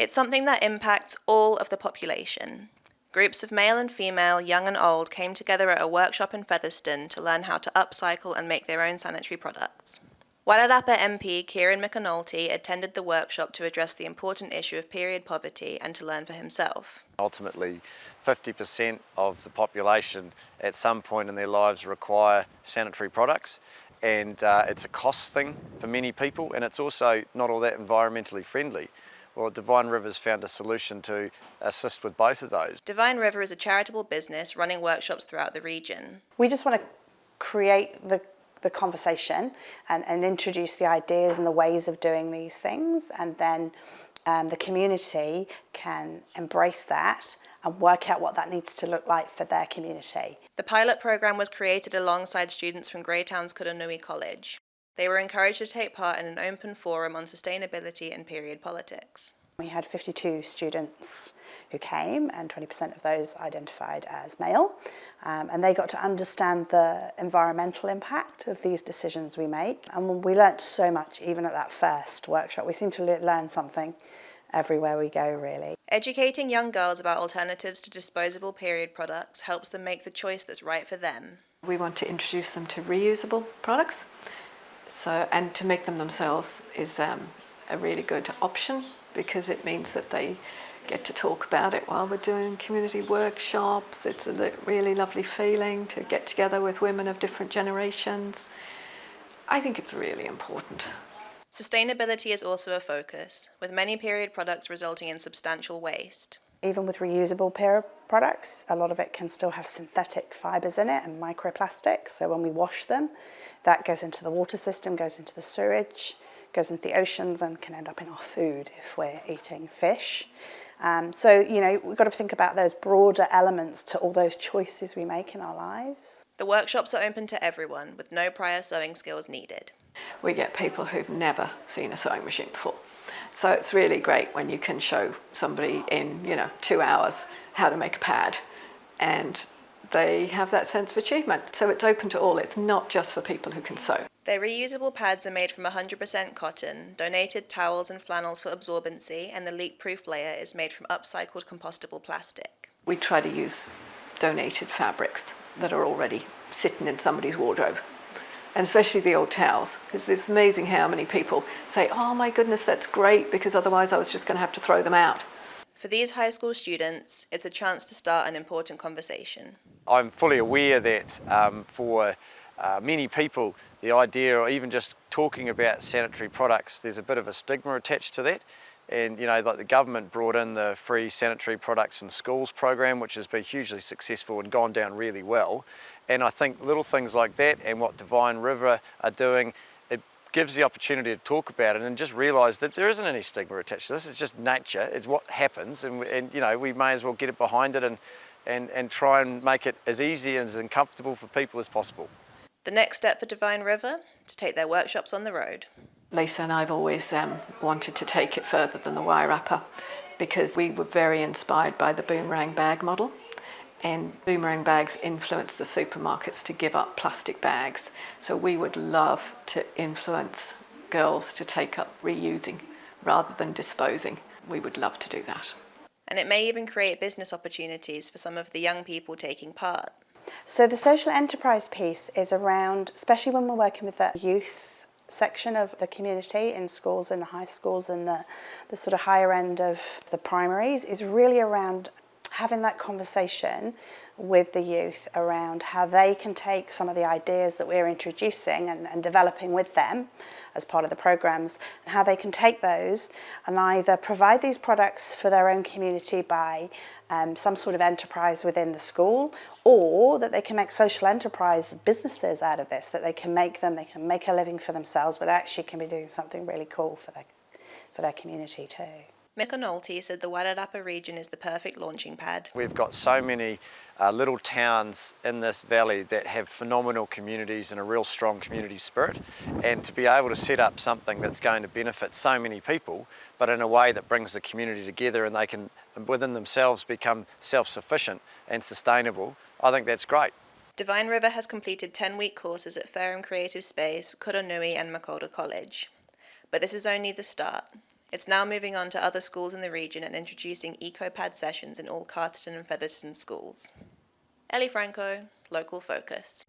It's something that impacts all of the population. Groups of male and female, young and old, came together at a workshop in Featherstone to learn how to upcycle and make their own sanitary products. Wairarapa MP Kieran McAnulty attended the workshop to address the important issue of period poverty and to learn for himself. Ultimately, 50% of the population at some point in their lives require sanitary products, and it's a cost thing for many people, and it's also not all that environmentally friendly. Well, Divine River's found a solution to assist with both of those. Divine River is a charitable business running workshops throughout the region. We just want to create the conversation and introduce the ideas and the ways of doing these things, and then the community can embrace that and work out what that needs to look like for their community. The pilot programme was created alongside students from Greytown's Kuranui College. They were encouraged to take part in an open forum on sustainability and period politics. We had 52 students who came, and 20% of those identified as male, and they got to understand the environmental impact of these decisions we make. And we learnt so much even at that first workshop. We seem to learn something everywhere we go, really. Educating young girls about alternatives to disposable period products helps them make the choice that's right for them. We want to introduce them to reusable products, and to make them themselves is a really good option, because it means that they get to talk about it while we're doing community workshops. It's a really lovely feeling to get together with women of different generations. I think it's really important. Sustainability is also a focus, with many period products resulting in substantial waste. Even with reusable period products, a lot of it can still have synthetic fibres in it and microplastics. So when we wash them, that goes into the water system, goes into the sewage, goes into the oceans, and can end up in our food if we're eating fish. So, we've got to think about those broader elements to all those choices we make in our lives. The workshops are open to everyone, with no prior sewing skills needed. We get people who've never seen a sewing machine before. So it's really great when you can show somebody in, 2 hours how to make a pad, and they have that sense of achievement. So it's open to all. It's not just for people who can sew. Their reusable pads are made from 100% cotton, donated towels and flannels for absorbency, and the leak-proof layer is made from upcycled compostable plastic. We try to use donated fabrics that are already sitting in somebody's wardrobe, and especially the old towels, because it's amazing how many people say, "Oh my goodness, that's great, because otherwise I was just going to have to throw them out." For these high school students, it's a chance to start an important conversation. I'm fully aware that for many people, the idea, or even just talking about sanitary products, there's a bit of a stigma attached to that. And like the government brought in the free sanitary products in schools program, which has been hugely successful and gone down really well. And I think little things like that, and what Divine River are doing, it gives the opportunity to talk about it and just realise that there isn't any stigma attached to this. It's just nature. It's what happens, and we may as well get it behind it and try and make it as easy and as uncomfortable for people as possible. The next step for Divine River, to take their workshops on the road. Lisa and I have always wanted to take it further than the Wairarapa, because we were very inspired by the boomerang bag model, and boomerang bags influence the supermarkets to give up plastic bags. So we would love to influence girls to take up reusing rather than disposing. We would love to do that. And it may even create business opportunities for some of the young people taking part. So the social enterprise piece is around, especially when we're working with the youth section of the community in schools, in the high schools and the sort of higher end of the primaries, is really around having that conversation with the youth around how they can take some of the ideas that we're introducing and developing with them as part of the programs, and how they can take those and either provide these products for their own community by some sort of enterprise within the school, or that they can make social enterprise businesses out of this, that they can make a living for themselves, but actually can be doing something really cool for their community too. McAnulty said the Wairarapa region is the perfect launching pad. We've got so many little towns in this valley that have phenomenal communities and a real strong community spirit, and to be able to set up something that's going to benefit so many people, but in a way that brings the community together and they can within themselves become self-sufficient and sustainable, I think that's great. Divine River has completed 10-week courses at Fair and Creative Space, Kuranui and Makolda College. But this is only the start. It's now moving on to other schools in the region and introducing EcoPad sessions in all Carterton and Featherston schools. Ellie Franco, Local Focus.